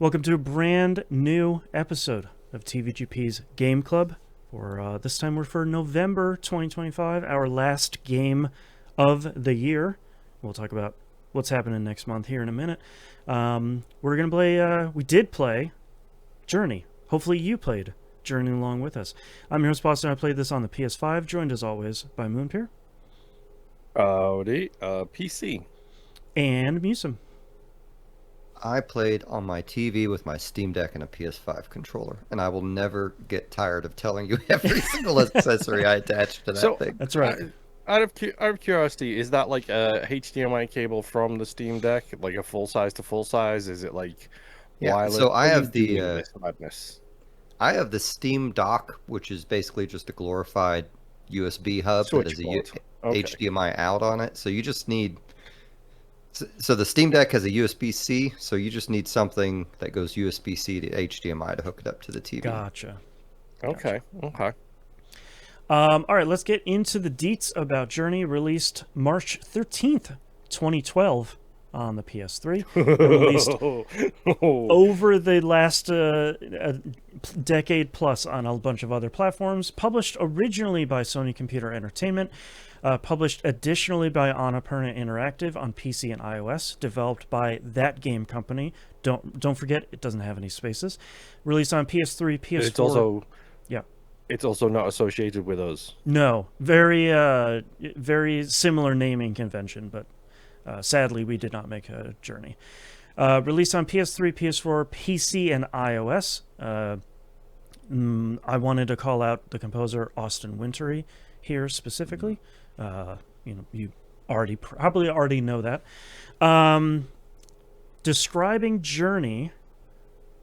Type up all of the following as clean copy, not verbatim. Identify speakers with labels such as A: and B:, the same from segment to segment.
A: Welcome to a brand new episode of TVGP's Game Club. For this time, we're for November 2025, our last game of the year. We'll talk about what's happening next month here in a minute. We're gonna play. We did play Journey. Hopefully, you played Journey along with us. I'm your host Boston. I played this on the PS5, joined as always by Moonpier.
B: Howdy, PC.
A: And Musum.
C: I played on my TV with my Steam Deck and a PS5 controller, and I will never get tired of telling you every single accessory I attached to that thing.
A: That's right.
B: Out of curiosity, is that like a HDMI cable from the Steam Deck, like a full size to full size? Is it like wireless?
C: So I have
B: I
C: have the Steam Dock, which is basically just a glorified USB hub that has a HDMI out on it. So you just need. So the Steam Deck has a USB-C, so you just need something that goes USB-C to HDMI to hook it up to the TV.
A: Gotcha.
B: Okay.
A: All right, let's get into the deets about Journey. Released March 13th, 2012 on the PS3. Released over the last decade plus on a bunch of other platforms. Published originally by Sony Computer Entertainment. Published additionally by Annapurna Interactive on PC and iOS. Developed by that game company. Don't forget, it doesn't have any spaces. Released on PS3, PS4.
B: It's also not associated with us.
A: No, very similar naming convention, but sadly we did not make a Journey. Released on PS3, PS4, PC, and iOS. I wanted to call out the composer Austin Wintory here specifically. You probably already know that. Describing Journey,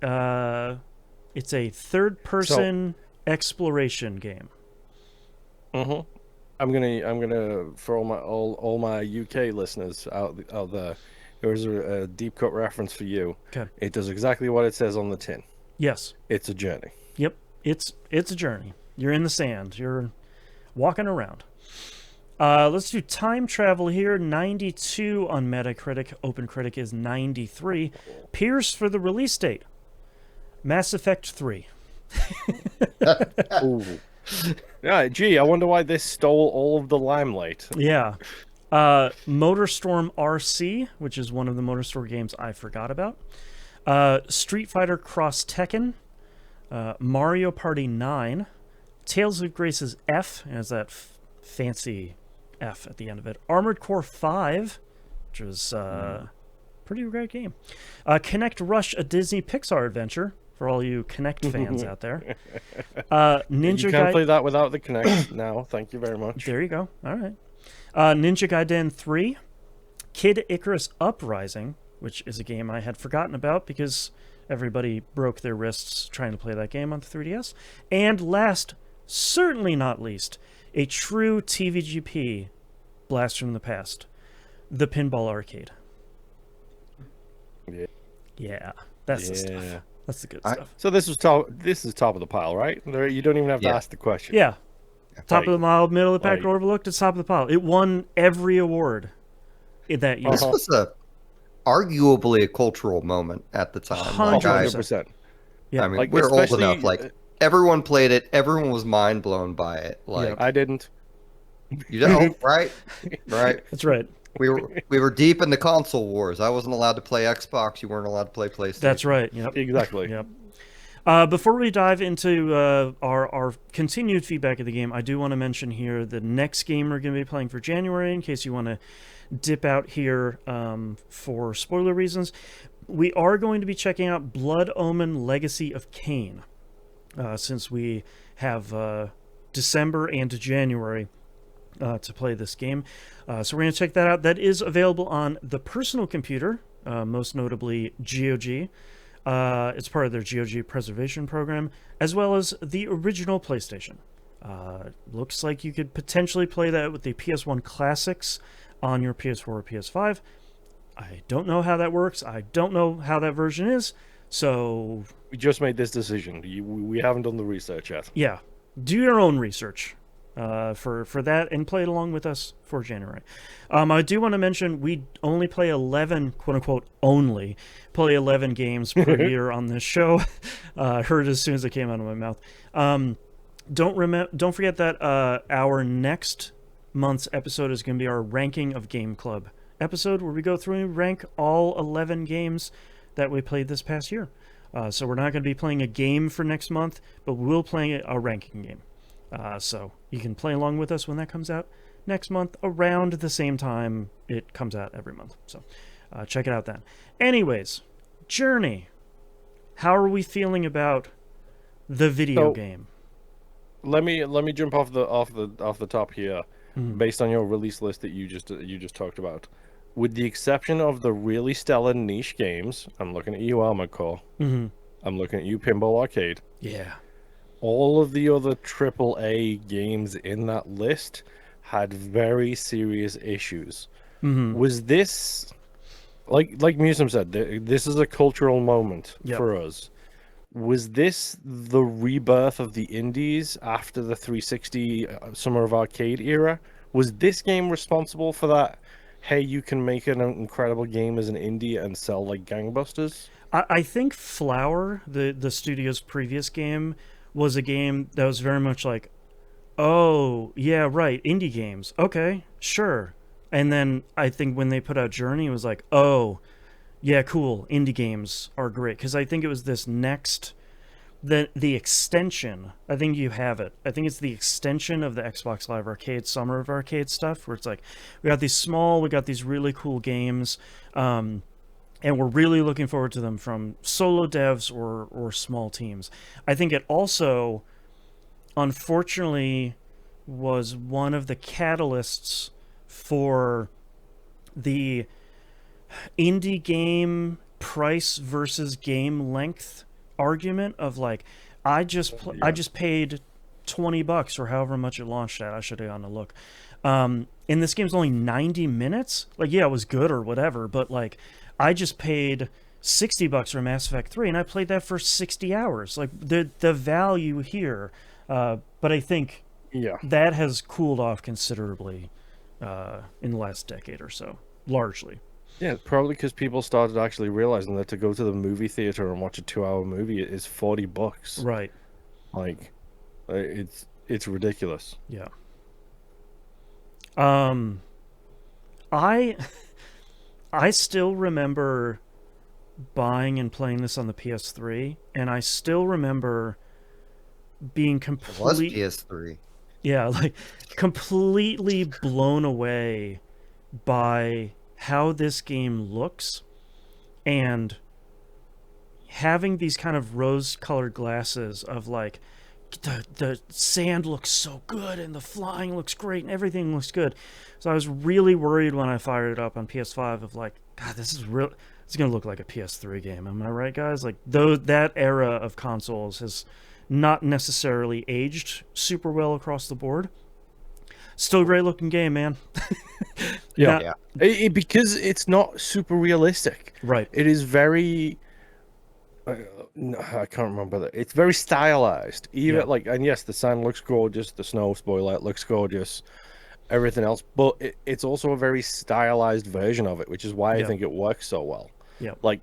A: it's a third-person exploration game.
B: I'm gonna for all my UK listeners out there. Here's a deep cut reference for you.
A: Okay.
B: It does exactly what it says on the tin.
A: Yes.
B: It's a journey.
A: Yep. It's a journey. You're in the sand. You're walking around. Let's do time travel here. 92 on Metacritic. OpenCritic is 93. Peers for the release date. Mass Effect 3.
B: Ooh. Yeah, gee, I wonder why this stole all of the limelight.
A: Yeah. MotorStorm RC, which is one of the MotorStorm games I forgot about. Street Fighter Cross Tekken. Mario Party 9. Tales of Grace's F, has that fancy F at the end of it. Armored Core 5, which was pretty great game. Connect Rush, a Disney Pixar adventure, for all you Connect fans out there.
B: You can't play that without the Connect now. Thank you very much.
A: There you go. All right. Ninja Gaiden 3. Kid Icarus Uprising, which is a game I had forgotten about because everybody broke their wrists trying to play that game on the 3DS. And last, certainly not least, a true TVGP blast from the past. The Pinball Arcade. Yeah. That's the stuff. That's the good stuff.
B: So this is top of the pile, right? You don't even have to ask the question.
A: Yeah. Top of the pile, middle of the pack, overlooked, it's top of the pile. It won every award in that year.
C: This was arguably a cultural moment at the time.
B: 100%.
A: Yeah.
C: I mean, we're old enough. Like, everyone played it. Everyone was mind blown by it. Like,
B: I didn't.
C: You know, right? Right.
A: That's right.
C: We were deep in the console wars. I wasn't allowed to play Xbox. You weren't allowed to play PlayStation.
A: That's right. Yep.
B: Exactly.
A: Yep. Before we dive into our continued feedback of the game, I do want to mention here the next game we're going to be playing for January, in case you want to dip out here for spoiler reasons. We are going to be checking out Blood Omen Legacy of Kain, since we have December and January to play this game. So we're going to check that out. That is available on the personal computer, most notably GOG. It's part of their GOG preservation program, as well as the original PlayStation. Looks like you could potentially play that with the PS1 Classics on your PS4 or PS5. I don't know how that works. I don't know how that version is. So
B: we just made this decision. We haven't done the research yet.
A: Yeah. Do your own research. for that, and play it along with us for January. I do want to mention we only play 11, quote unquote, only play 11 games per year on this show. Heard it as soon as it came out of my mouth. Don't forget that our next month's episode is going to be our ranking of Game Club episode, where we go through and rank all 11 games that we played this past year. So we're not going to be playing a game for next month, but we'll play a ranking game. So you can play along with us when that comes out next month, around the same time it comes out every month. So check it out then. Anyways, Journey. How are we feeling about the video game?
B: Let me jump off the top here, based on your release list that you just talked about. With the exception of the really stellar niche games, I'm looking at you, Armored Core. I'm looking at you, Pinball Arcade.
A: Yeah.
B: All of the other AAA games in that list had very serious issues. Was this, like Musum said, this is a cultural moment for us. Was this the rebirth of the indies after the 360 Summer of Arcade era? Was this game responsible for that? Hey, you can make an incredible game as an indie and sell like gangbusters?
A: I think Flower, the studio's previous game, was a game that was very much like, oh, yeah, right, indie games. Okay, sure. And then I think when they put out Journey, it was like, oh, yeah, cool, indie games are great. Because I think it was this next, the extension, I think you have it. I think it's the extension of the Xbox Live Arcade Summer of Arcade stuff, where it's like, we got these really cool games, and we're really looking forward to them from solo devs or small teams. I think it also, unfortunately, was one of the catalysts for the indie game price versus game length argument of like, I just paid $20 or however much it launched at. I should have gone to look. And this game's only 90 minutes. Like, yeah, it was good or whatever, but like, I just paid $60 for Mass Effect 3 and I played that for 60 hours. Like, the value here. But I think that has cooled off considerably in the last decade or so, largely.
B: Yeah, probably because people started actually realizing that to go to the movie theater and watch a 2-hour movie is $40.
A: Right.
B: Like, it's ridiculous.
A: Yeah. I still remember buying and playing this on the PS3, and I still remember being completely...
C: It was PS3.
A: Yeah, like, completely blown away by how this game looks, and having these kind of rose-colored glasses of like, the sand looks so good and the flying looks great and everything looks good. So I was really worried when I fired it up on PS5 of like, God, this is real. It's gonna look like a PS3 game. Am I right, guys? Like, though that era of consoles has not necessarily aged super well across the board. Still a great looking game, man.
B: Yeah. Because it's not super realistic.
A: Right.
B: It is very... no, I can't remember that. It's very stylized. Even like, and yes, the sand looks gorgeous. The snow, spoiler, looks gorgeous. Everything else, but it's also a very stylized version of it, which is why I think it works so well.
A: Yeah.
B: Like,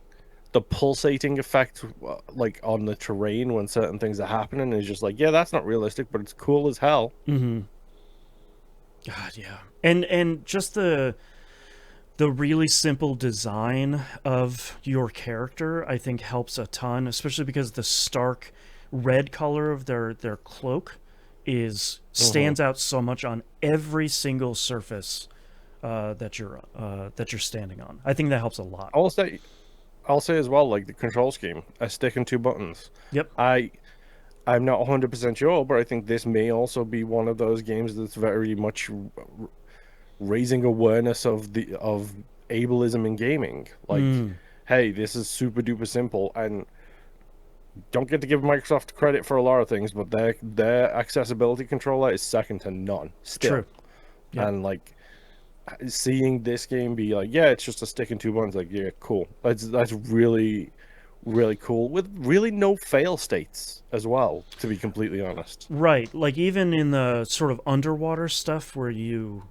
B: the pulsating effect, like on the terrain when certain things are happening, is just like, yeah, that's not realistic, but it's cool as hell.
A: God, yeah. And just the really simple design of your character, I think, helps a ton, especially because the stark red color of their cloak stands out so much on every single surface that you're standing on. I think that helps a lot.
B: I'll say as well, like the control scheme, a stick and 2 buttons.
A: Yep.
B: I'm not 100% sure, but I think this may also be one of those games that's very much raising awareness of ableism in gaming. Like, hey, this is super duper simple, and don't get to give Microsoft credit for a lot of things, but their accessibility controller is second to none still.
A: True. Yep.
B: And like, seeing this game be like, yeah, it's just a stick and 2 buttons, like, yeah, cool. That's really, really cool with really no fail states as well, to be completely honest.
A: Right, like even in the sort of underwater stuff where you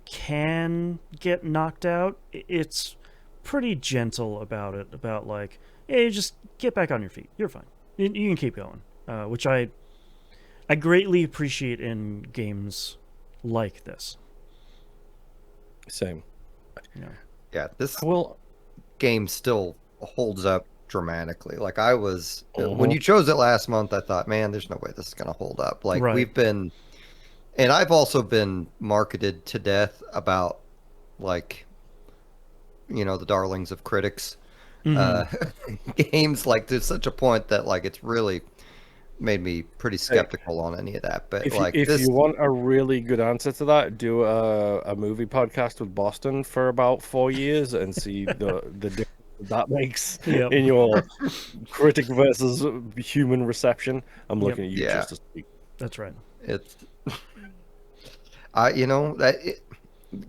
A: can get knocked out, it's pretty gentle about it. About like, hey, just get back on your feet. You're fine. You can keep going, which I greatly appreciate in games like this.
B: Same.
C: Yeah, this
B: Well,
C: game still holds up dramatically. Like I was when you chose it last month, I thought, man, there's no way this is gonna hold up. Like
A: Right.
C: we've been, and I've also been marketed to death about like, the darlings of critics, games like to such a point that like it's really made me pretty skeptical on any of that. But
B: if you want a really good answer to that, do a movie podcast with Boston for about 4 years and see the difference that makes in your critic versus human reception. I'm looking at you just to speak.
A: That's right.
C: It's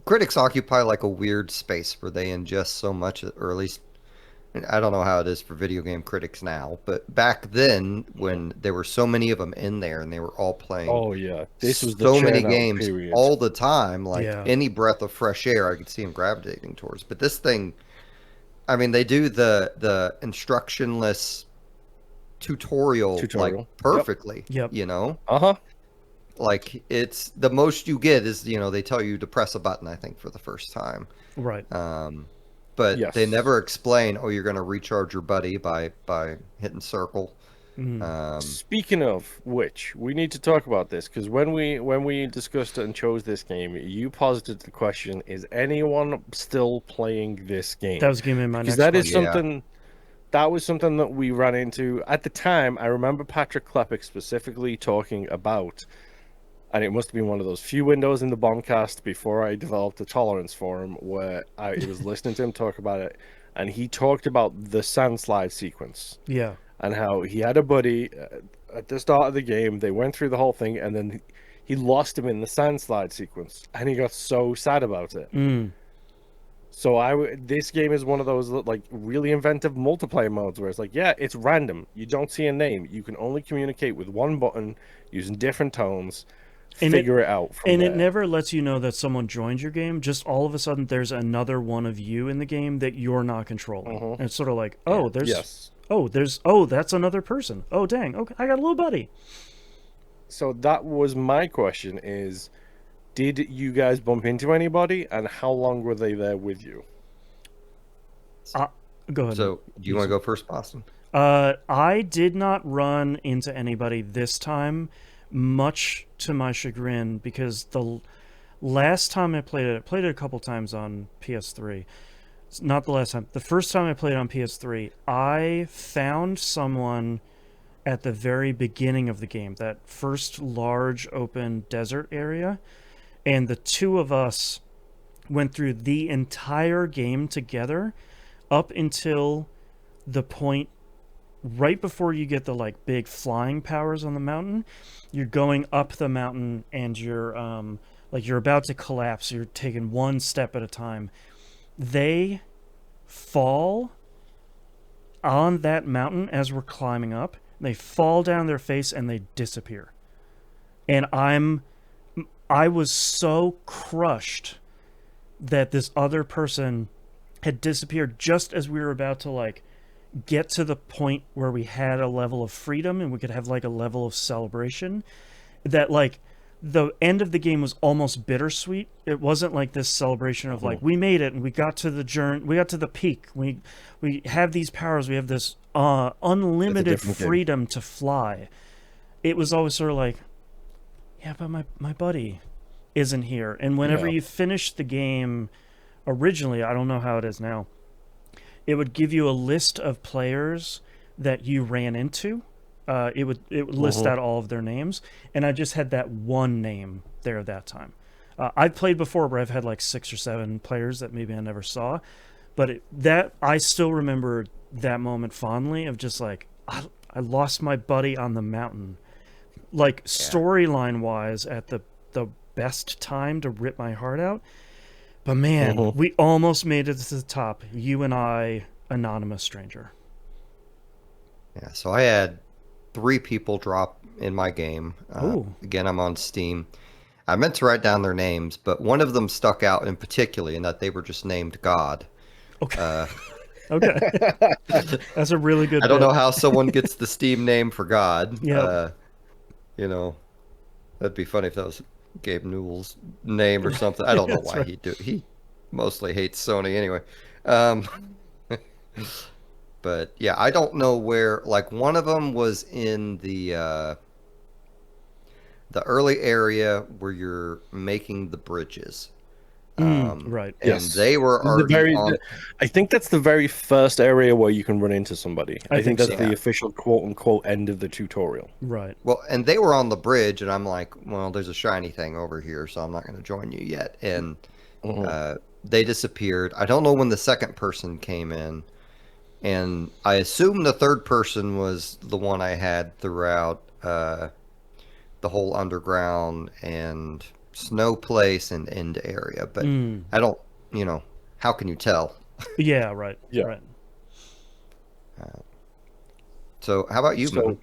C: critics occupy like a weird space where they ingest so much, or at least I don't know how it is for video game critics now, but back then when there were so many of them in there and they were all playing
B: this was
C: so many games
B: period.
C: all the time, like any breath of fresh air I could see them gravitating towards. But this thing, I mean, they do the instructionless tutorial. Like perfectly.
A: Yep.
C: Like it's the most you get is they tell you to press a button, I think, for the first time.
A: Right.
C: But they never explain, you're going to recharge your buddy by hitting circle.
B: Speaking of which, we need to talk about this because when we discussed it and chose this game, you posited the question: is anyone still playing this game?
A: That was going to be my next
B: question.
A: Is
B: something. That was something that we ran into at the time. I remember Patrick Klepek specifically talking about, and it must have been one of those few windows in the Bombcast before I developed a tolerance for him, where I was listening to him talk about it, and he talked about the sandslide sequence.
A: Yeah.
B: And how he had a buddy at the start of the game. They went through the whole thing, and then he lost him in the sandslide sequence, and he got so sad about it. So this game is one of those like really inventive multiplayer modes where it's like, it's random. You don't see a name. You can only communicate with one button using different tones. Figure it out.
A: And it never lets you know that someone joined your game. Just all of a sudden, there's another one of you in the game that you're not controlling. And it's sort of like, that's another person. Oh, dang. Okay, I got a little buddy.
B: So that was my question is, did you guys bump into anybody, and how long were they there with you?
A: Go ahead.
C: So, do you want to go first, Boston?
A: I did not run into anybody this time, much to my chagrin, because the last time I played it a couple times on PS3. Not the last time. The first time I played on PS3, I found someone at the very beginning of the game, that first large open desert area, and the two of us went through the entire game together up until the point right before you get the like big flying powers on the mountain. You're going up the mountain and you're you're about to collapse. You're taking one step at a time. They fall on that mountain as we're climbing up. They fall down their face and they disappear. And I was so crushed that this other person had disappeared just as we were about to like get to the point where we had a level of freedom and we could have like a level of celebration, that like the end of the game was almost bittersweet. It wasn't like this celebration of like, we made it and we got to the journey, we got to the peak, we have these powers, we have this unlimited freedom to fly. It was always sort of like, yeah, but my buddy isn't here. And whenever you finish the game originally, I don't know how it is now, it would give you a list of players that you ran into. It would list out all of their names, and I just had that one name there at that time. I've played before where I've had like 6 or 7 players that maybe I never saw, but I still remember that moment fondly of just like, I lost my buddy on the mountain. Like storyline wise, at the best time to rip my heart out. But man, we almost made it to the top. You and I, anonymous stranger.
C: Yeah, so I had 3 people drop in my game.
A: Oh,
C: Again, I'm on Steam. I meant to write down their names, but one of them stuck out in particular in that they were just named God.
A: okay.
C: Uh,
A: Okay. That's a really good
C: I don't
A: bit.
C: know how someone gets the Steam name for God.
A: Yep.
C: You know, that'd be funny if that was Gabe Newell's name or something. I don't know
A: That's
C: why
A: right.
C: he do. He mostly hates Sony anyway. Um, but yeah, I don't know where. Like one of them was in the early area where you're making the bridges,
A: Right.
C: and
B: Yes.
C: they were
B: The
C: already
B: very,
C: on.
B: I think that's the very first area where you can run into somebody.
A: I
B: I think
A: think
B: that's
A: so.
B: the
C: Yeah.
B: official quote unquote end of the tutorial.
A: Right.
C: Well, and they were on the bridge, and I'm like, well, there's a shiny thing over here, so I'm not going to join you yet. And
B: Mhm.
C: they disappeared. I don't know when the second person came in, and I assume the third person was the one I had throughout the whole underground and snow place and end area. But I don't, you know, how can you tell?
A: Yeah, right.
B: Yeah.
A: Right.
C: So, how about you, Moon?
B: So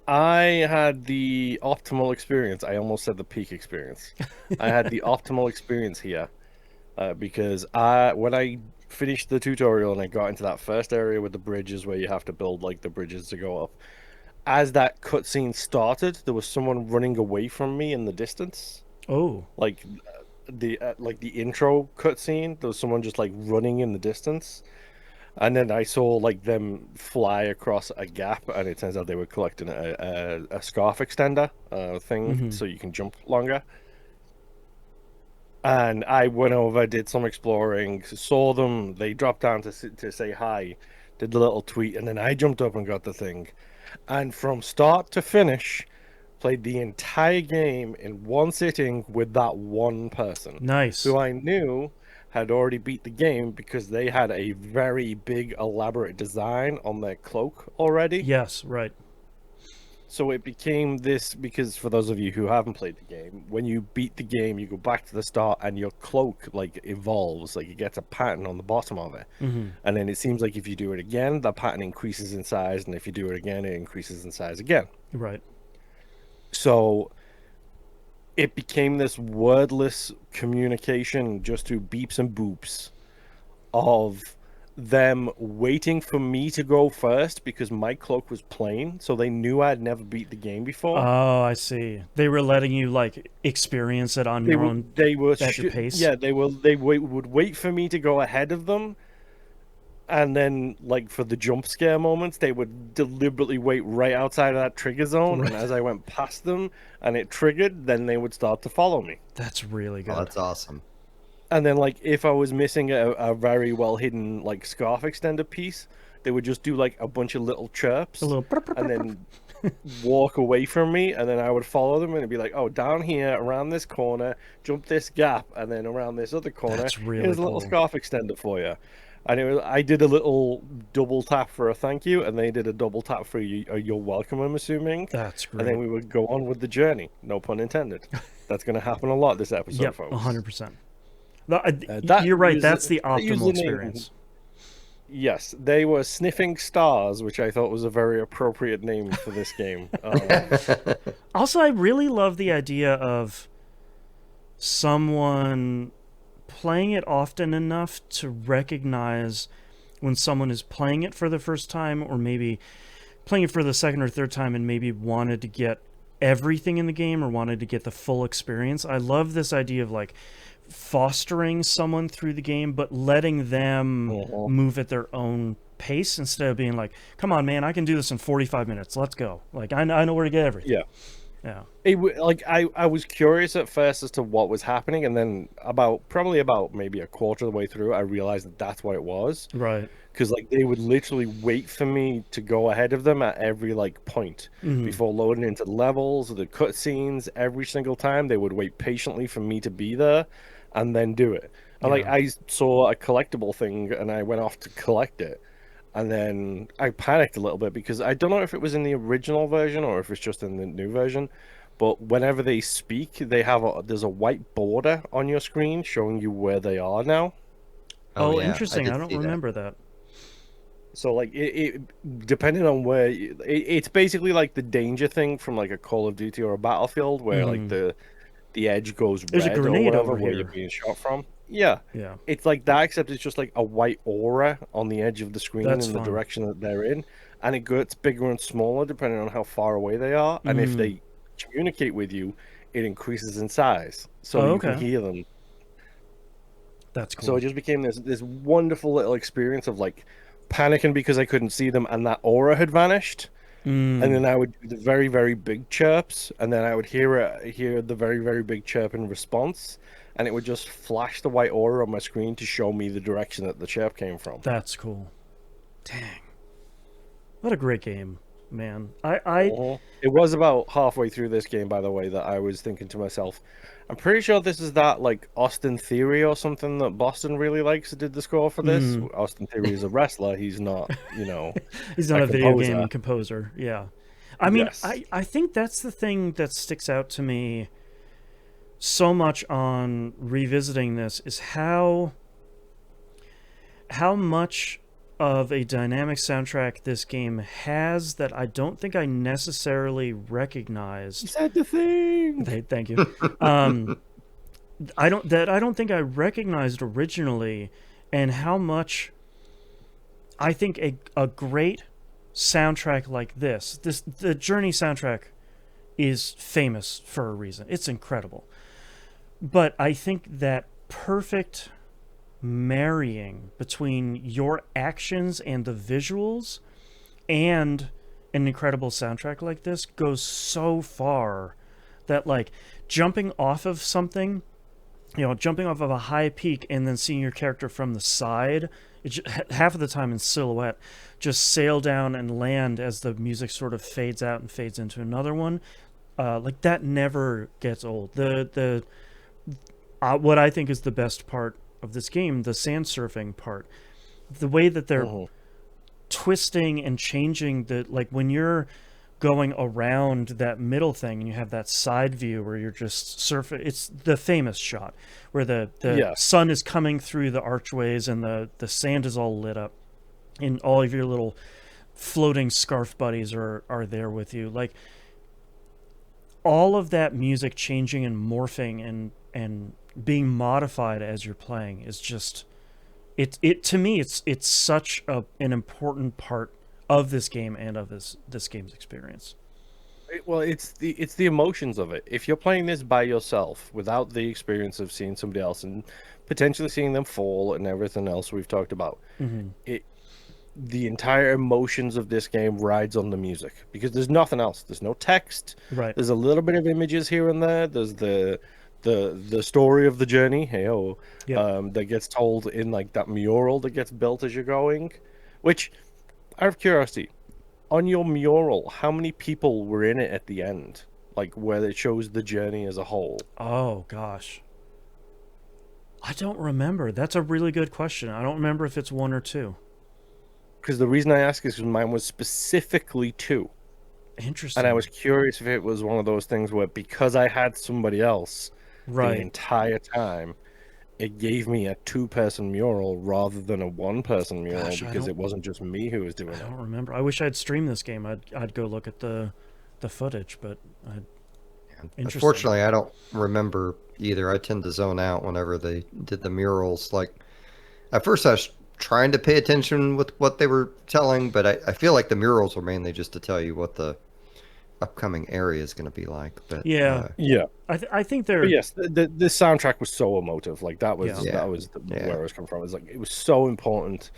B: I had the optimal experience. I almost said the peak experience. I had the optimal experience here because when I finished the tutorial and I got into that first area with the bridges where you have to build like the bridges to go up. As that cutscene started, there was someone running away from me in the distance,
A: Oh.
B: like the intro cutscene. There was someone just like running in the distance, and then I saw like them fly across a gap, and it turns out they were collecting a scarf extender thing, so you can jump longer. And I went over, did some exploring, saw them. They dropped down to say hi, did the little tweet, and then I jumped up and got the thing. And from start to finish, played the entire game in one sitting with that one person
A: Nice.
B: who I knew had already beat the game because they had a very big, elaborate design on their cloak already.
A: Yes, right.
B: So it became this because for those of you who haven't played the game, when you beat the game, you go back to the start and your cloak like evolves, like it gets a pattern on the bottom of it. And then it seems like if you do it again, the pattern increases in size, and if you do it again, it increases in size again.
A: Right.
B: So it became this wordless communication just through beeps and boops of them waiting for me to go first because my cloak was plain, so they knew I'd never beat the game before.
A: Oh, I see. They were letting you like experience it on
B: They
A: your
B: were
A: own
B: they were
A: at your pace.
B: yeah, would wait for me to go ahead of them, and then like for the jump scare moments, they would deliberately wait right outside of that trigger zone, and
A: Right.
B: as I went past them and it triggered, then they would start to follow me.
A: That's really
C: Oh,
A: good.
C: that's awesome.
B: And then, like, if I was missing a very well hidden, like, scarf extender piece, they would just do, like, a bunch of little
A: A
B: chirps
A: little.
B: and then walk away from me. And then I would follow them and it'd be like, oh, down here, around this corner, jump this gap. And then around this other corner,
A: That's really
B: here's a little
A: cool.
B: scarf extender for you. And I did a little double tap for a thank you, and they did a double tap for you're welcome, I'm assuming.
A: That's
B: And then
A: great.
B: we would go on with the journey. No pun intended. That's going to happen a lot this episode,
A: Yep,
B: folks.
A: 100%.
B: That
A: You're right. That's the
B: that
A: optimal
B: username,
A: experience.
B: yes, they were sniffing stars, which I thought was a very appropriate name for this game.
A: Also, I really love the idea of someone playing it often enough to recognize when someone is playing it for the first time, or maybe playing it for the second or third time and maybe wanted to get everything in the game or wanted to get the full experience. I love this idea of like fostering someone through the game but letting them
B: Mhm.
A: move at their own pace instead of being like, come on man, I can do this in 45 minutes, let's go. Like I know where to get everything.
B: Yeah.
A: Yeah.
B: Like I was curious at first as to what was happening, and then probably about maybe a quarter of the way through, I realized that that's what it was.
A: Right.
B: Because like they would literally wait for me to go ahead of them at every like point before loading into the levels, the cutscenes. Every single time they would wait patiently for me to be there, and then do it. And like
A: Yeah.
B: I saw a collectible thing, and I went off to collect it, and then I panicked a little bit because I don't know if it was in the original version or if it's just in the new version. But whenever they speak, there's a white border on your screen showing you where they are now.
C: Oh
A: Oh,
C: yeah, I
A: interesting.
C: did
A: I don't
C: see that.
A: remember that.
B: So like depending on where it's basically like the danger thing from like a Call of Duty or a Battlefield where like the edge goes
A: There's a
B: red or
A: grenade
B: whatever
A: over
B: where you're
A: here.
B: being shot from. Yeah.
A: Yeah.
B: It's like that, except it's just like a white aura on the edge of the screen
A: That's
B: in the
A: fun.
B: direction that they're in. And it gets bigger and smaller depending on how far away they are. And if they communicate with you, it increases in size. So you can hear them.
A: That's cool.
B: So it just became this wonderful little experience of like panicking because I couldn't see them and that aura had vanished. And then I would do the very, very big chirps, and then I would hear the very, very big chirp in response, and it would just flash the white aura on my screen to show me the direction that the chirp came from.
A: That's cool. Dang. What a great game, man.
B: It was about halfway through this game, by the way, that I was thinking to myself, I'm pretty sure this is that like Austin Theory or something that Boston really likes did the score for this. Austin Theory is a wrestler. He's not,
A: he's not a video game composer. Yeah. I mean, yes. I think that's the thing that sticks out to me so much on revisiting this is how much of a dynamic soundtrack this game has that I don't think I necessarily recognized.
B: You said the thing.
A: Thank you. I don't think I recognized originally, and how much I think a great soundtrack like the Journey soundtrack is famous for a reason. It's incredible. But I think that perfect marrying between your actions and the visuals and an incredible soundtrack like this goes so far that like jumping off of something, jumping off of a high peak and then seeing your character from the side, half of the time in silhouette, just sail down and land as the music sort of fades out and fades into another one, like that never gets old. The what I think is the best part of this game, the sand surfing part, the way that they're twisting and changing like when you're going around that middle thing and you have that side view where you're just surfing. It's the famous shot where the sun is coming through the archways and the sand is all lit up and all of your little floating scarf buddies are there with you. Like all of that music changing and morphing and being modified as you're playing is just it to me it's such an important part of this game and of this game's experience.
B: Well, it's the emotions of it. If you're playing this by yourself without the experience of seeing somebody else and potentially seeing them fall and everything else we've talked about, the entire emotions of this game rides on the music because there's nothing else. There's no text.
A: Right.
B: There's a little bit of images here and there. There's the story of the journey, that gets told in like that mural that gets built as you're going. Which, out of curiosity, on your mural, how many people were in it at the end? Like where it shows the journey as a whole.
A: Oh gosh, I don't remember. That's a really good question. I don't remember if it's one or two.
B: Because the reason I ask is because mine was specifically 2.
A: Interesting.
B: And I was curious if it was one of those things where because I had somebody else the entire time, it gave me a 2-person mural rather than a 1-person mural because it wasn't just me who was doing it.
A: I don't remember. I wish I'd streamed this game. I'd go look at the footage, but
C: unfortunately I don't remember either. I tend to zone out whenever they did the murals. Like at first I was trying to pay attention with what they were telling, but I feel like the murals were mainly just to tell you what the upcoming area is going to be like. But
A: I think they're.
B: But yes, the soundtrack was so emotive. Like that was where I was coming from. It's like it was so important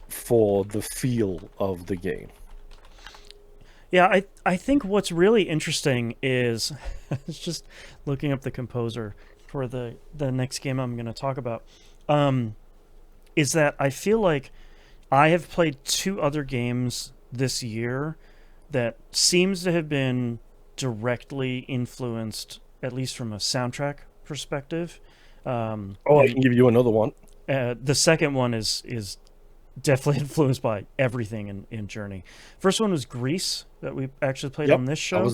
B: for the feel of the game.
A: Yeah, I think what's really interesting is it's just looking up the composer for the next game I'm going to talk about. Is that I feel like I have played 2 other games this year that seems to have been directly influenced, at least from a soundtrack perspective.
B: I can give you another one.
A: The second one is definitely influenced by everything in Journey. First one was Grease that we actually played on this show.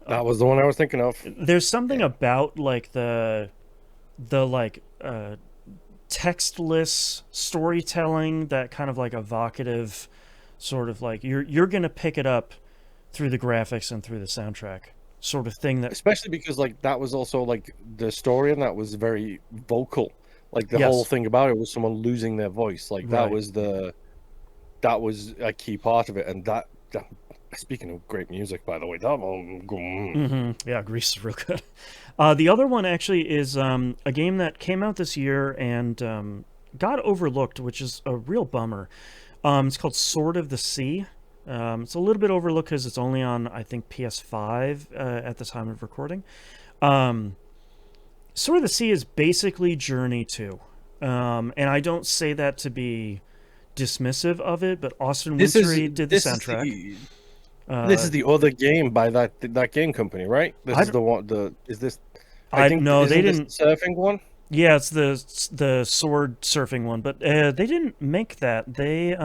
B: That was the one I was thinking of.
A: There's something about like the textless storytelling, that kind of like evocative sort of like you're gonna pick it up through the graphics and through the soundtrack sort of thing. That
B: especially because like that was also like the story, and that was very vocal. Like the
A: Yes.
B: whole thing about it was someone losing their voice. Like that
A: Right.
B: was a key part of it, and that speaking of great music, by the way, that one,
A: Yeah, Grease is real good. The other one actually is a game that came out this year and got overlooked, which is a real bummer. It's called Sword of the Sea. It's a little bit overlooked because it's only on, I think, PS5 at the time of recording. Sword of the Sea is basically Journey 2. And I don't say that to be dismissive of it, but Austin Wintory did the soundtrack.
B: This is the other game by that game company, right? This is the one. I think
A: no, they
B: this
A: didn't.
B: the surfing one.
A: Yeah, it's the sword surfing one, but they didn't make that. They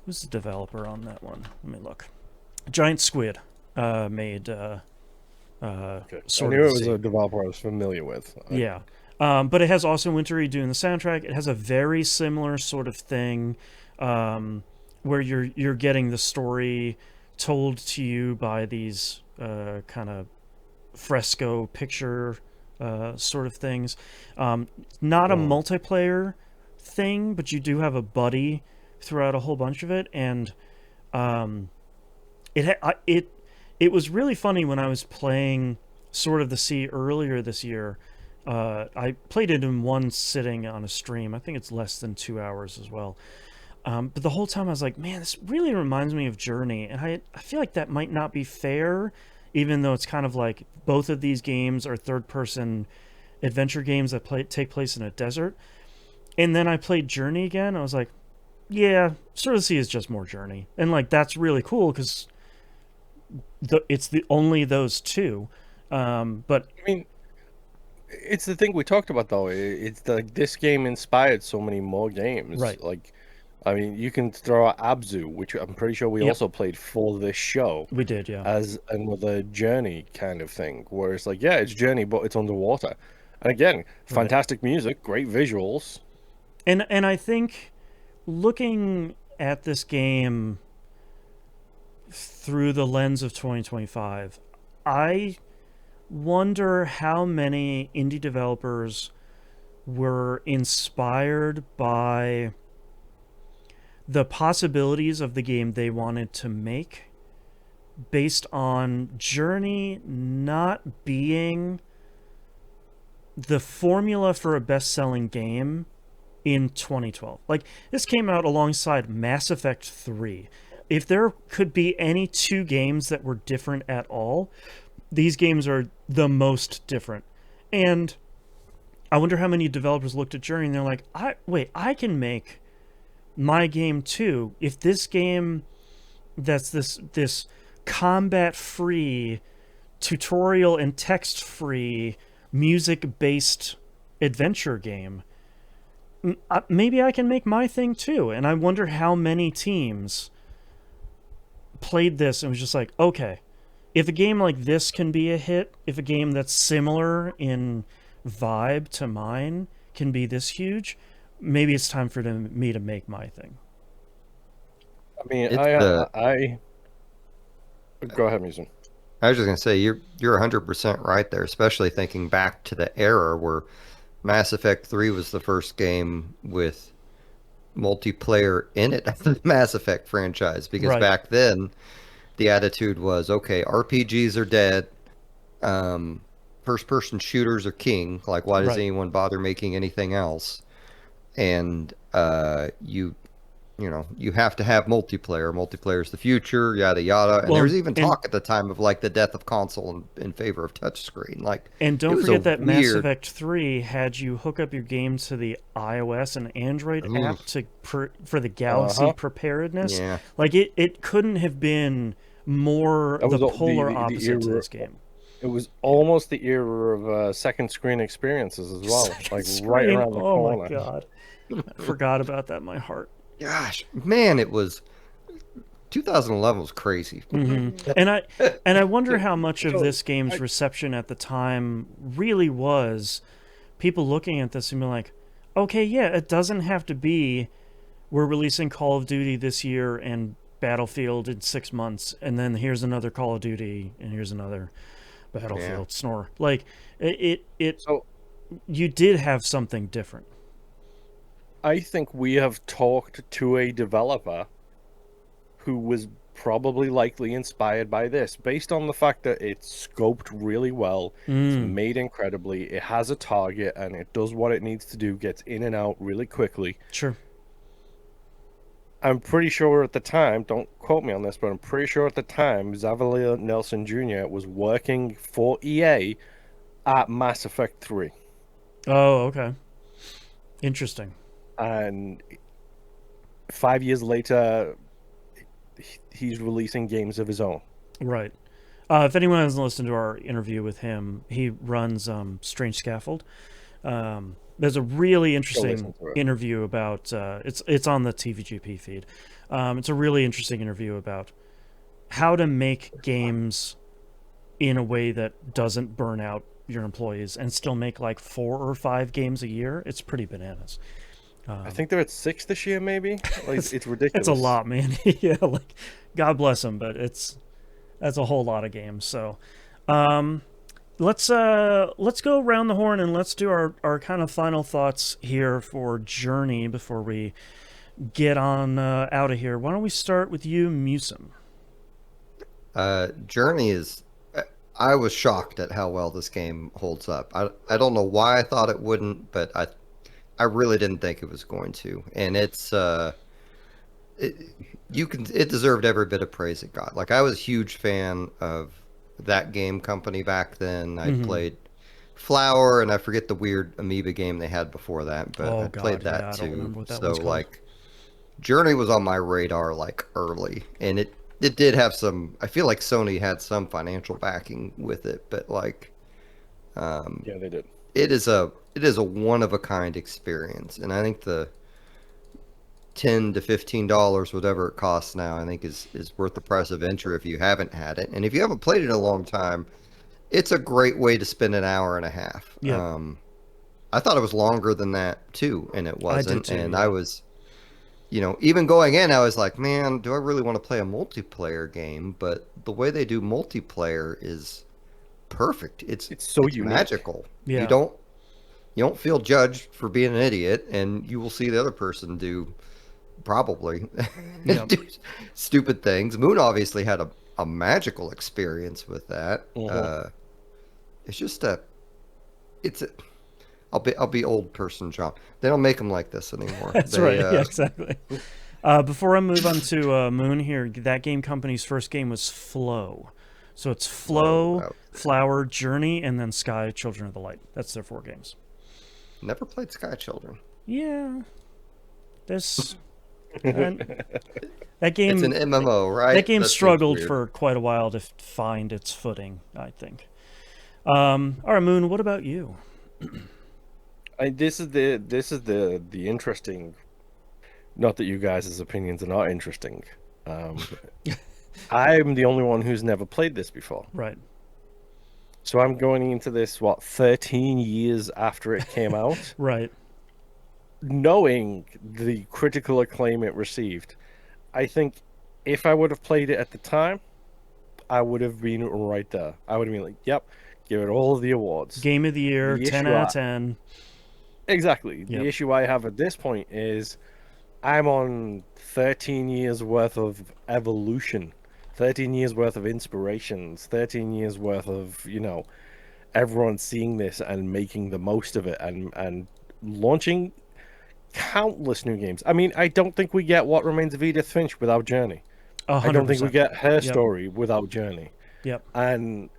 A: who's the developer on that one? Let me look. Giant Squid made
B: Okay.
A: Sword
B: I knew
A: of
B: it
A: the
B: was
A: Sea.
B: a developer I was familiar with.
A: Yeah. But it has Austin Wintory doing the soundtrack. It has a very similar sort of thing, where you're getting the story told to you by these kind of fresco picture sort of things. Not a multiplayer thing, but you do have a buddy throughout a whole bunch of it, and it was really funny when I was playing Sword of the Sea earlier this year. I played it in one sitting on a stream. I think it's less than 2 hours as well. But the whole time I was like, man, this really reminds me of Journey. And I feel like that might not be fair, even though it's kind of like both of these games are third-person adventure games that take place in a desert. And then I played Journey again. I was like, yeah, Sword of the Sea is just more Journey. And like that's really cool because it's the only those two. But
B: I mean, it's the thing we talked about though. It's like this game inspired so many more games.
A: Right.
B: Like, I mean, you can throw out Abzu, which I'm pretty sure we also played for this show.
A: We did, yeah.
B: As another Journey kind of thing, where it's like, yeah, it's Journey, but it's underwater. And again, fantastic music, great visuals.
A: And I think looking at this game through the lens of 2025, I wonder how many indie developers were inspired by the possibilities of the game they wanted to make based on Journey not being the formula for a best-selling game in 2012. Like, this came out alongside Mass Effect 3. If there could be any two games that were different at all, these games are the most different. And I wonder how many developers looked at Journey and they're like, I can make my game too. If this game that's this combat-free, tutorial and text-free, music-based adventure game, maybe I can make my thing too. And I wonder how many teams played this and was just like, okay, if a game like this can be a hit, if a game that's similar in vibe to mine can be this huge, maybe it's time for me to make my thing.
B: I mean, I go ahead, Musen.
C: I was just gonna say you're 100% right there, especially thinking back to the era where Mass Effect 3 was the first game with multiplayer in it of the Mass Effect franchise, because back then the attitude was, okay, RPGs are dead, first person shooters are king, like why does anyone bother making anything else? And you have to have multiplayer is the future, yada yada. And there was even talk at the time of like the death of console in favor of touchscreen. Like,
A: and don't forget that Mass Effect 3 had you hook up your game to the iOS and Android app for the Galaxy preparedness.
C: Yeah.
A: Like it couldn't have been more the polar opposite to this game.
B: It was almost the era of second screen experiences as well. Right around the corner.
A: Oh my god. I forgot about that, my heart.
C: Gosh, man, it was 2011 was crazy.
A: Mm-hmm. And I wonder how much of this game's reception at the time really was people looking at this and be like, okay, yeah, it doesn't have to be we're releasing Call of Duty this year and Battlefield in 6 months, and then here's another Call of Duty and here's another Battlefield.
C: Yeah.
A: Snore. Like it
B: So
A: you did have something different.
B: I think we have talked to a developer who was probably likely inspired by this, based on the fact that it's scoped really well, it's made incredibly, it has a target, and it does what it needs to do, gets in and out really quickly.
A: Sure.
B: I'm pretty sure at the time, don't quote me on this, but I'm pretty sure at the time, Xavier Nelson Jr. was working for EA at Mass Effect 3.
A: Oh, okay. Interesting.
B: And 5 years later, he's releasing games of his own.
A: Right. If anyone hasn't listened to our interview with him, he runs Strange Scaffold. There's a really interesting interview about it's on the TVGP feed. It's a really interesting interview about how to make games in a way that doesn't burn out your employees and still make like 4 or 5 games a year. It's pretty bananas.
B: I think they're at 6 this year, maybe. Like it's ridiculous.
A: It's a lot, man. Yeah, like God bless them, but that's a whole lot of games. So, let's go around the horn and let's do our kind of final thoughts here for Journey before we get on out of here. Why don't we start with you, Musum?
C: Journey is. I was shocked at how well this game holds up. I don't know why I thought it wouldn't, but I really didn't think it was going to. And it deserved every bit of praise it got. Like, I was a huge fan of that game company back then. I played Flower, and I forget the weird amoeba game they had before that, but I played that too. So like, Journey was on my radar like early, and it did have some. I feel like Sony had some financial backing with it, but like,
B: yeah, they did.
C: It is a one of a kind experience, and I think the $10 to $15, whatever it costs now, I think is worth the price of entry if you haven't had it. And if you haven't played it in a long time, it's a great way to spend an hour and a half.
A: Yeah.
C: I thought it was longer than that too, and it wasn't.
A: I did too,
C: and
A: yeah.
C: I was, even going in, I was like, man, do I really want to play a multiplayer game? But the way they do multiplayer is perfect. It's
B: so unique.
C: Magical.
A: Yeah.
C: You don't feel judged for being an idiot, and you will see the other person do probably do stupid things. Moon obviously had a magical experience with that. It's just I'll be old person John. They don't make them like this anymore.
A: That's right. Yeah, exactly. Before I move on to Moon here, that game company's first game was Flow. So it's Flow, Flower, Journey, and then Sky, Children of the Light. That's their 4 games.
C: Never played Sky Children.
A: Yeah. There's... that game...
C: It's an MMO, right?
A: That game struggled for quite a while to find its footing, I think. All right, Moon, what about you?
B: This is the interesting... Not that you guys' opinions are not interesting. I'm the only one who's never played this before.
A: Right.
B: So I'm going into this, 13 years after it came out?
A: Right.
B: Knowing the critical acclaim it received. I think if I would have played it at the time, I would have been right there. I would have been like, yep, give it all of the awards.
A: Game of the year, 10 out of 10.
B: Exactly.
A: Yep.
B: The issue I have at this point is I'm on 13 years worth of evolution. 13 years worth of inspirations, 13 years worth of, everyone seeing this and making the most of it and launching countless new games. I mean, I don't think we get What Remains of Edith Finch without Journey.
A: 100%.
B: I don't think we get her story without Journey.
A: Yep.
B: And,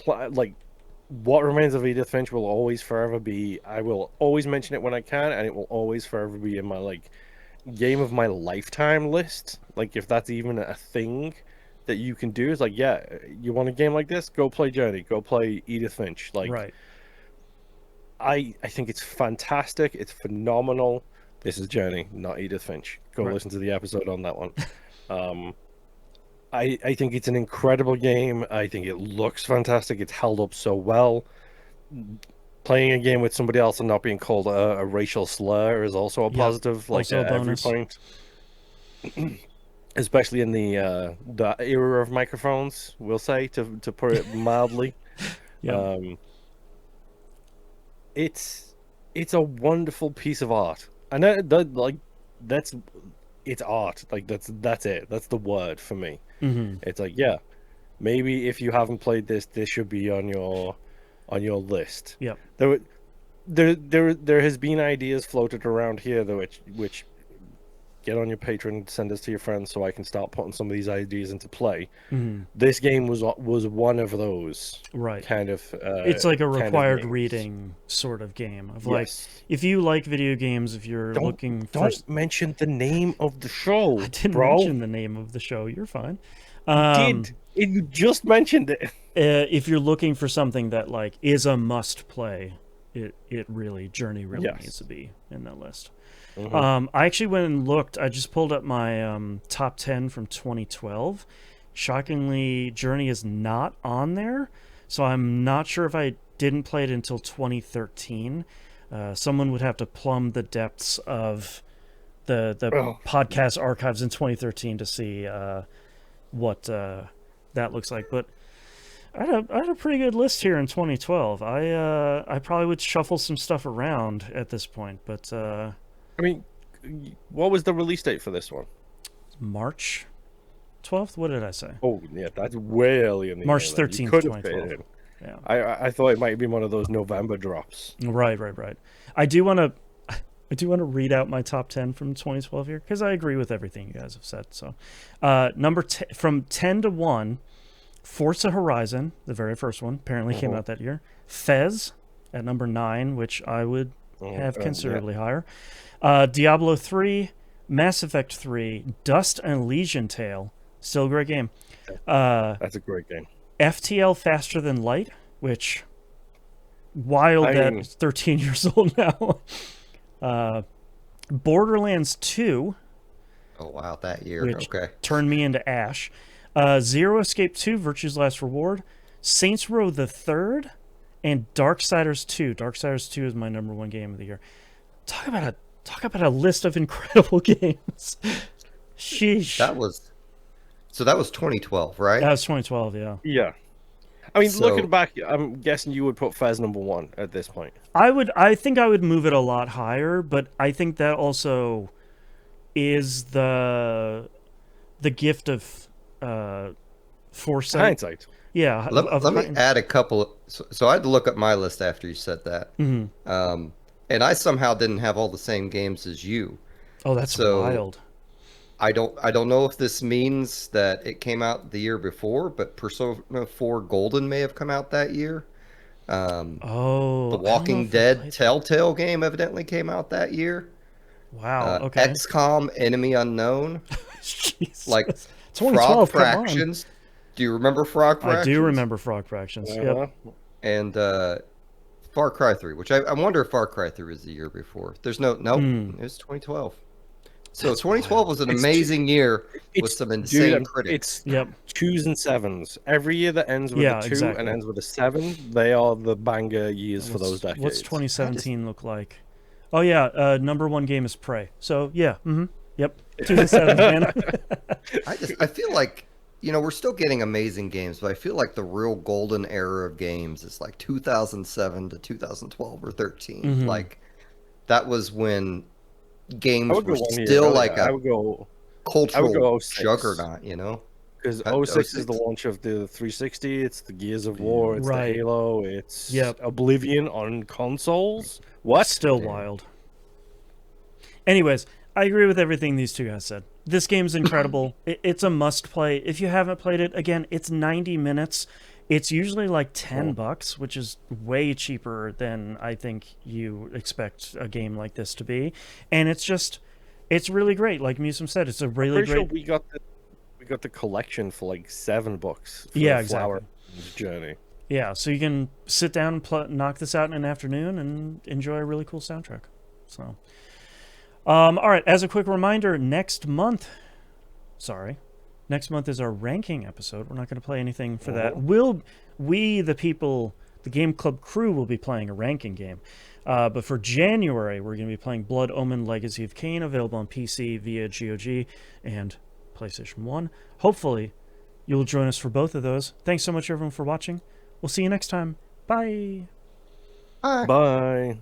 B: What Remains of Edith Finch will always forever be, I will always mention it when I can, and it will always forever be in my, game of my lifetime list. If that's even a thing that you can do, is you want a game like this, go play Journey, go play Edith Finch.
A: Right.
B: I think it's fantastic, it's phenomenal. This is Journey, not Edith Finch. Go listen to the episode on that one. I think it's an incredible game. I think it looks fantastic. It's held up so well. playing a game with somebody else and not being called a racial slur is also a positive. Like
A: also a
B: at every
A: bonus.
B: point, especially in the era of microphones, we'll say to put it mildly.
A: Yeah.
B: It's a wonderful piece of art. I know like that's it's art. Like that's it. That's the word for me.
A: Mm-hmm.
B: It's like, yeah, maybe if you haven't played this, this should be on your list.
A: Yep.
B: There has been ideas floated around here though, which get on your Patreon, send us to your friends so I can start putting some of these ideas into play.
A: Mm-hmm.
B: This game was one of those kind of.
A: It's like a required
B: games.
A: reading sort of game of
B: Yes.
A: like, if you like video games, if you're looking for...
B: Don't mention the name of the show.
A: I didn't
B: bro.
A: mention the name of the show. You're fine.
B: You did. You just mentioned it.
A: If you're looking for something that like is a must play, Journey really needs to be in that list. Mm-hmm. I actually went and looked. I just pulled up my top 10 from 2012. Shockingly, Journey is not on there, so I'm not sure if I didn't play it until 2013. Someone would have to plumb the depths of the podcast archives in 2013 to see what that looks like. But I had a pretty good list here in 2012. I probably would shuffle some stuff around at this point, but
B: I mean, what was the release date for this one?
A: March 12th? What did I say?
B: Oh, yeah, that's way early in the
A: March
B: year.
A: 13th, 2012.
B: Yeah. I thought it might be one of those November drops.
A: Right. I do want to read out my top 10 from 2012 here because I agree with everything you guys have said. So, number 10, from 10 to 1, Forza Horizon, the very first one, apparently came out that year. Fez at number 9, which I would have considerably higher. Diablo 3, Mass Effect 3, Dust and Elysian Tale, still a great game.
B: That's a great game.
A: FTL Faster Than Light, which that's 13 years old now. Borderlands 2.
C: Oh wow, that year.
A: Which
C: okay.
A: Turned me into Ash. Zero Escape 2, Virtue's Last Reward, Saints Row the Third, and Darksiders 2. Darksiders 2 is my number 1 game of the year. Talk about a list of incredible games. Sheesh.
C: That was 2012, right?
A: That was 2012, yeah.
B: Yeah. I mean, looking back, I'm guessing you would put Fez number 1 at this point.
A: I think I would move it a lot higher, but I think that also is the gift of foresight.
B: Hindsight.
A: Yeah.
C: Let me add a couple. So I had to look up my list after you said that.
A: Mm-hmm.
C: And I somehow didn't have all the same games as you.
A: Oh, that's wild.
C: I don't know if this means that it came out the year before, but Persona 4 Golden may have come out that year. The Walking Dead Telltale game evidently came out that year.
A: Wow. Okay.
C: XCOM Enemy Unknown.
A: Jesus.
C: Like Frog
A: 2012,
C: Fractions. Do you remember Frog Fractions?
A: I do remember Frog Fractions. Yep.
C: And Far Cry 3, which I wonder if Far Cry 3 was the year before. There's it was 2012. So that's 2012 wild. Was an amazing year with some insane critics.
B: It's 2s and 7s. Every year that ends with a 2 and ends with a 7, they are the banger years for those decades.
A: What's 2017 look like? Oh yeah, number 1 game is Prey. So yeah, yep, 2s and 7s, man.
C: I feel like we're still getting amazing games, but I feel like the real golden era of games is like 2007 to 2012 or 13.
A: Mm-hmm.
C: Like that was when games were still like a cultural juggernaut,
B: Because 06 is the launch of the 360, it's the Gears of War, it's the Halo, it's Oblivion on consoles. What?
A: Still wild. Anyways, I agree with everything these two guys said. This game's incredible. It's a must play. If you haven't played it, again, it's 90 minutes. It's usually like $10, which is way cheaper than I think you expect a game like this to be. And it's really great. Like Musum said, it's a really great.
B: Sure we got the collection for like $7. For
A: exactly.
B: Journey.
A: Yeah, so you can sit down and knock this out in an afternoon and enjoy a really cool soundtrack. So, all right. As a quick reminder, next month is our ranking episode. We're not going to play anything for that. We, the people the Game Club Crew will be playing a ranking game. But for January, we're going to be playing Blood Omen Legacy of Kain, available on PC via GOG and PlayStation 1. Hopefully, you'll join us for both of those. Thanks so much, everyone, for watching. We'll see you next time. Bye.
C: Bye.
B: Bye.